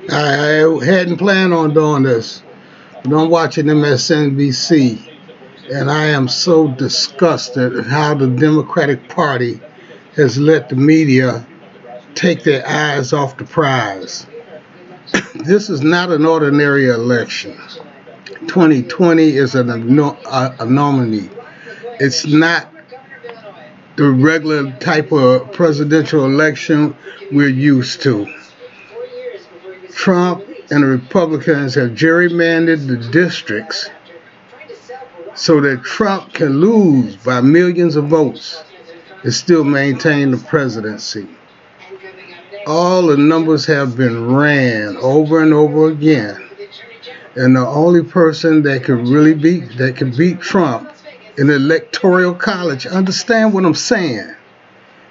I hadn't planned on doing this, but I'm watching MSNBC, and I am so disgusted at how the Democratic Party has let the media take their eyes off the prize. This is not an ordinary election. 2020 is an anomaly. It's not the regular type of presidential election we're used to. Trump and the Republicans have gerrymandered the districts so that Trump can lose by millions of votes and still maintain the presidency. All the numbers have been ran over and over again. And the only person that can beat Trump in the electoral college, understand what I'm saying.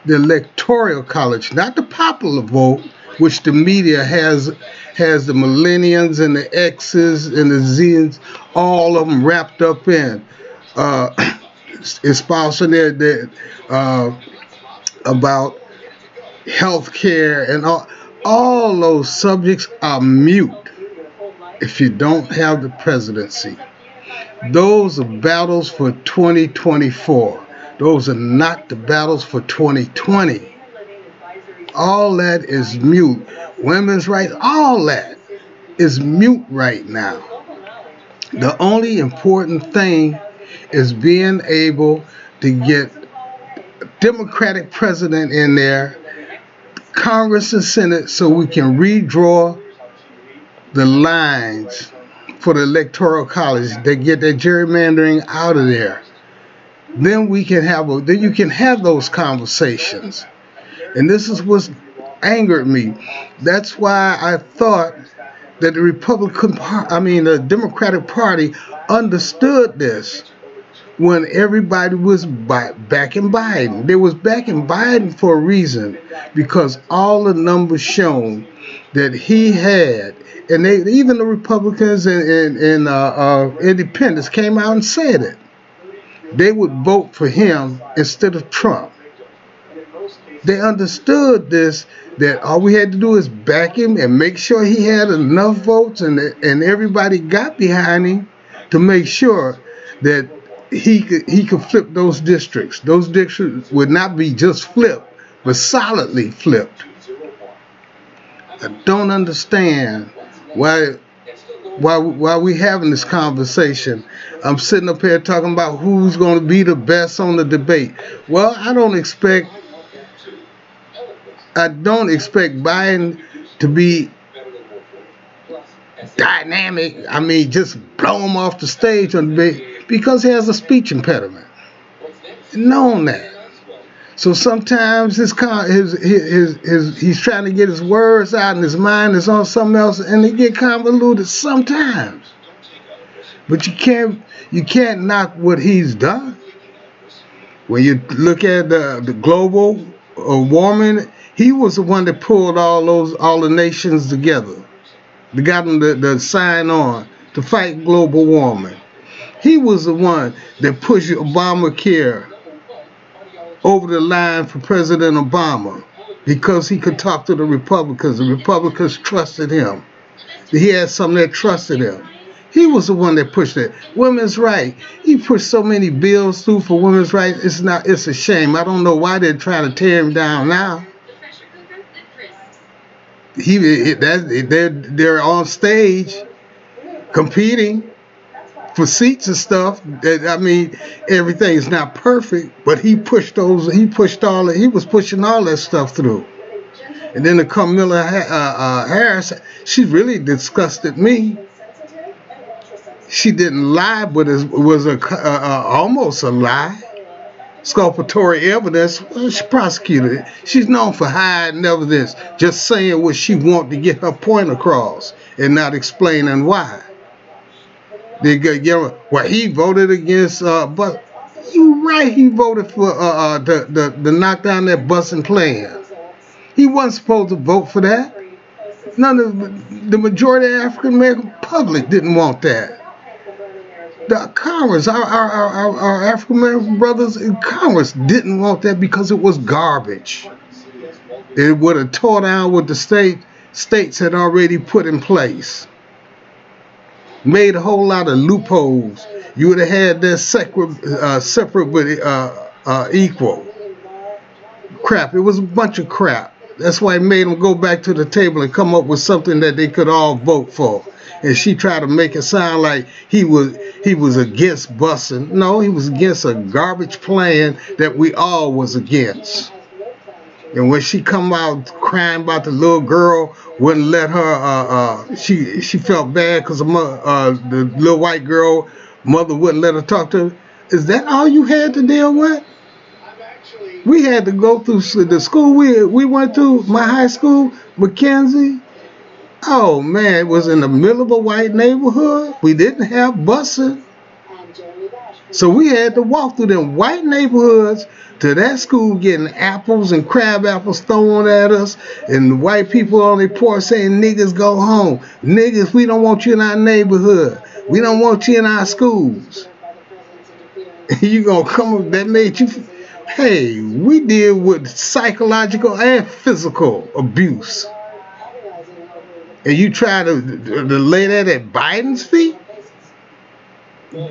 The electoral college, not the popular vote, which the media has the millennials and the X's and the Z's, all of them wrapped up in. Uh, espousing about health care and all those subjects are mute if you don't have the presidency. Those are battles for 2024. Those are not the battles for 2020. All that is mute. Women's rights, all that is mute right now. The only important thing is being able to get a Democratic president in there, Congress and Senate, so we can redraw the lines for the electoral college. They get that gerrymandering out of there. Then then you can have those conversations. And this is what's angered me. That's why I thought that the Democratic Party understood this when everybody was backing Biden. They was backing Biden for a reason, because all the numbers shown that he had, and even the Republicans and independents came out and said it. They would vote for him instead of Trump. They understood this, that all we had to do is back him and make sure he had enough votes, and everybody got behind him to make sure that he could flip those districts. Those districts would not be just flipped, but solidly flipped. I don't understand why we having this conversation. I'm sitting up here talking about who's going to be the best on the debate. Well, I don't expect Biden to be dynamic. I mean, just blow him off the stage on debate, because he has a speech impediment. Known that. So sometimes he's trying to get his words out and his mind is on something else, and they get convoluted sometimes. But you can't knock what he's done. When you look at the global warming, he was the one that pulled all the nations together. They got them to sign on to fight global warming. He was the one that pushed Obamacare over the line for President Obama, because he could talk to the Republicans. The Republicans trusted him. He had some that trusted him. He was the one that pushed it. Women's rights. He pushed so many bills through for women's rights. It's a shame. I don't know why they're trying to tear him down now. They're on stage competing for seats and stuff. I mean, everything is not perfect, but he was pushing all that stuff through. And then the Kamala Harris, she really disgusted me. She didn't lie, but it was almost a lie. Exculpatory evidence. Well, she prosecuted it. She's known for hiding evidence, just saying what she wanted to get her point across and not explaining why. Well, he voted against, but you right, he voted for the knock down that busing plan. He wasn't supposed to vote for that. The majority of the African American public didn't want that. The Congress, our African American brothers in Congress didn't want that because it was garbage. It would have tore down what the state states had already put in place. Made a whole lot of loopholes. You would have had that separate but equal. Crap. It was a bunch of crap. That's why it made them go back to the table and come up with something that they could all vote for. And she tried to make it sound like he was against busing. No, he was against a garbage plan that we all was against. And when she come out crying about the little girl wouldn't let her, she felt bad because the little white girl mother wouldn't let her talk to her. Is that all you had to deal with? We had to go through the school we went to, my high school, Mackenzie. Oh man, it was in the middle of a white neighborhood. We didn't have busing. So we had to walk through them white neighborhoods to that school getting apples and crab apples thrown at us, and the white people on their porch saying, niggas go home. Niggas, we don't want you in our neighborhood. We don't want you in our schools. You gonna come up, that made you, hey, we deal with psychological and physical abuse. And you try to lay that at Biden's feet?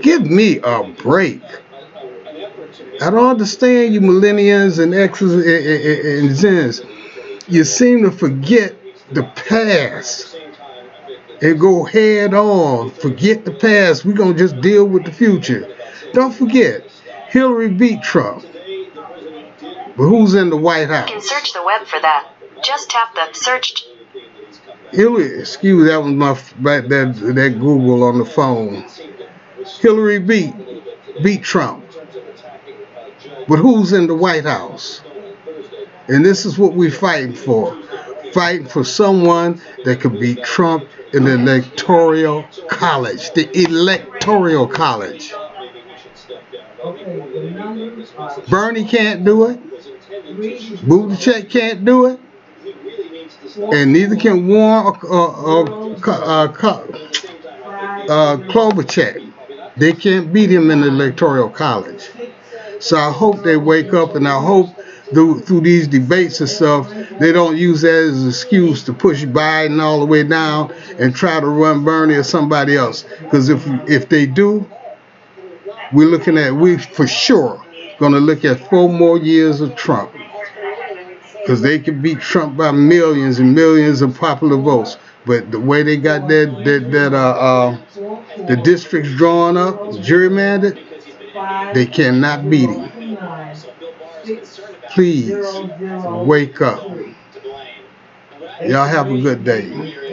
Give me a break. I don't understand you millennials and X's and Z's. You seem to forget the past and go head on. Forget the past. We're going to just deal with the future. Don't forget, Hillary beat Trump. But who's in the White House? You can search the web for that. Just tap the search. Hillary, excuse, that was that Google on the phone. Hillary beat Trump. But who's in the White House? And this is what we're fighting for. Fighting for someone that could beat Trump in the electoral college. The electoral college. Bernie can't do it. Buttigieg can't do it. And neither can Warren or Klobuchar. They can't beat him in the electoral college. So I hope they wake up, and I hope through these debates and stuff, they don't use that as an excuse to push Biden all the way down and try to run Bernie or somebody else. Because if they do, we for sure going to look at 4 more years of Trump. Because they can beat Trump by millions and millions of popular votes. But the way they got the districts drawn up, gerrymandered, they cannot beat him. Please wake up. Y'all have a good day.